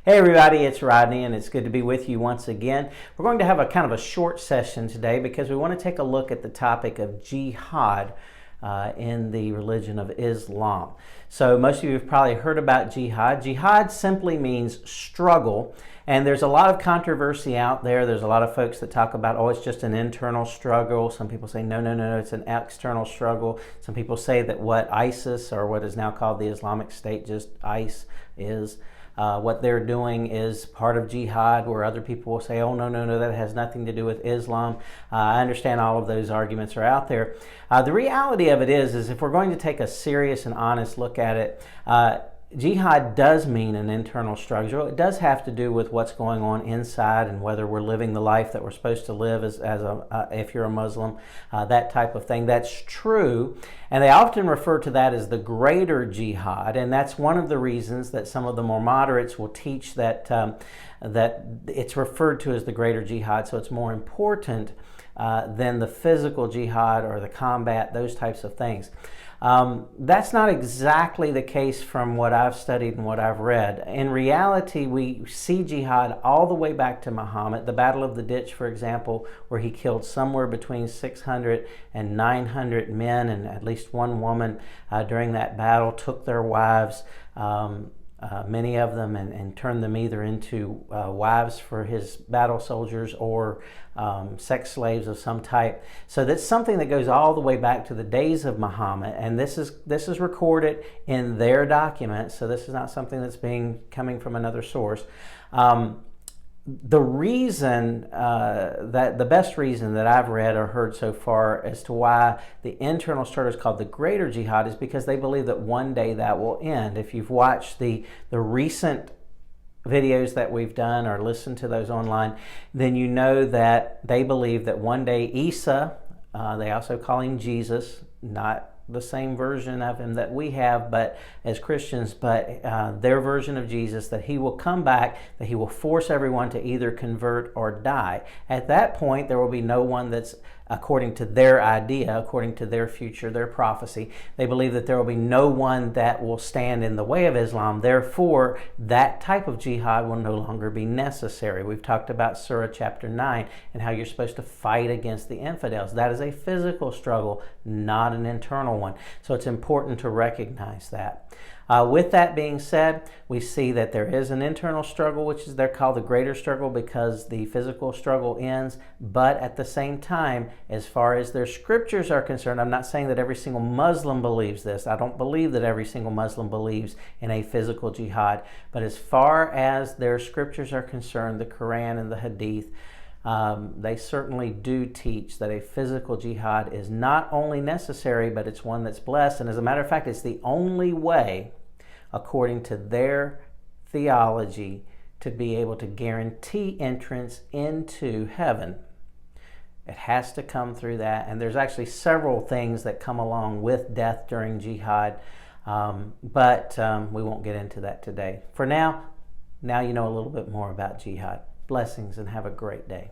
Hey everybody, it's Rodney and it's good to be with you once again. We're going to have a kind of a short session today because we want to take a look at the topic of jihad in the religion of Islam. So most of you have probably heard about jihad. Jihad simply means struggle, and there's a lot of controversy out there. There's a lot of folks that talk about, oh, it's just an internal struggle. Some people say, no, it's an external struggle. Some people say that what ISIS, or what is now called the Islamic State, just ICE, is what they're doing is part of jihad, where other people will say, oh, no, that has nothing to do with Islam. I understand all of those arguments are out there. The reality of it is if we're going to take a serious and honest look at it, jihad does mean an internal struggle. It does have to do with what's going on inside and whether we're living the life that we're supposed to live if you're a Muslim, that type of thing. That's true. And they often refer to that as the greater jihad. And that's one of the reasons that some of the more moderates will teach that, that it's referred to as the greater jihad. So it's more important than the physical jihad or the combat, those types of things. That's not exactly the case from what I've studied and what I've read. In reality, we see jihad all the way back to Muhammad. The Battle of the Ditch, for example, where he killed somewhere between 600 and 900 men and at least one woman during that battle, took their wives, many of them, and turned them either into wives for his battle soldiers or sex slaves of some type. So that's something that goes all the way back to the days of Muhammad, and this is recorded in their documents. So this is not something that's coming from another source. The reason, the best reason that I've read or heard so far as to why the internal struggle is called the greater jihad is because they believe that one day that will end. If you've watched the recent videos that we've done or listened to those online, then you know that they believe that one day Isa, they also call him Jesus, not the same version of him that we have, but as Christians, but their version of Jesus, that he will come back, that he will force everyone to either convert or die. At that point, there will be no one that's, according to their idea, according to their future, their prophecy, they believe that there will be no one that will stand in the way of Islam. Therefore, that type of jihad will no longer be necessary. We've talked about Surah chapter 9 and how you're supposed to fight against the infidels. That is a physical struggle, not an internal one. So it's important to recognize that. With that being said, we see that there is an internal struggle, which is they're called the greater struggle because the physical struggle ends. But at the same time, as far as their scriptures are concerned, I'm not saying that every single Muslim believes this. I don't believe that every single Muslim believes in a physical jihad. But as far as their scriptures are concerned, the Quran and the Hadith, they certainly do teach that a physical jihad is not only necessary, but it's one that's blessed. And as a matter of fact, it's the only way, according to their theology, to be able to guarantee entrance into heaven. It has to come through that. And there's actually several things that come along with death during jihad, but we won't get into that today. For now you know a little bit more about jihad. Blessings and have a great day.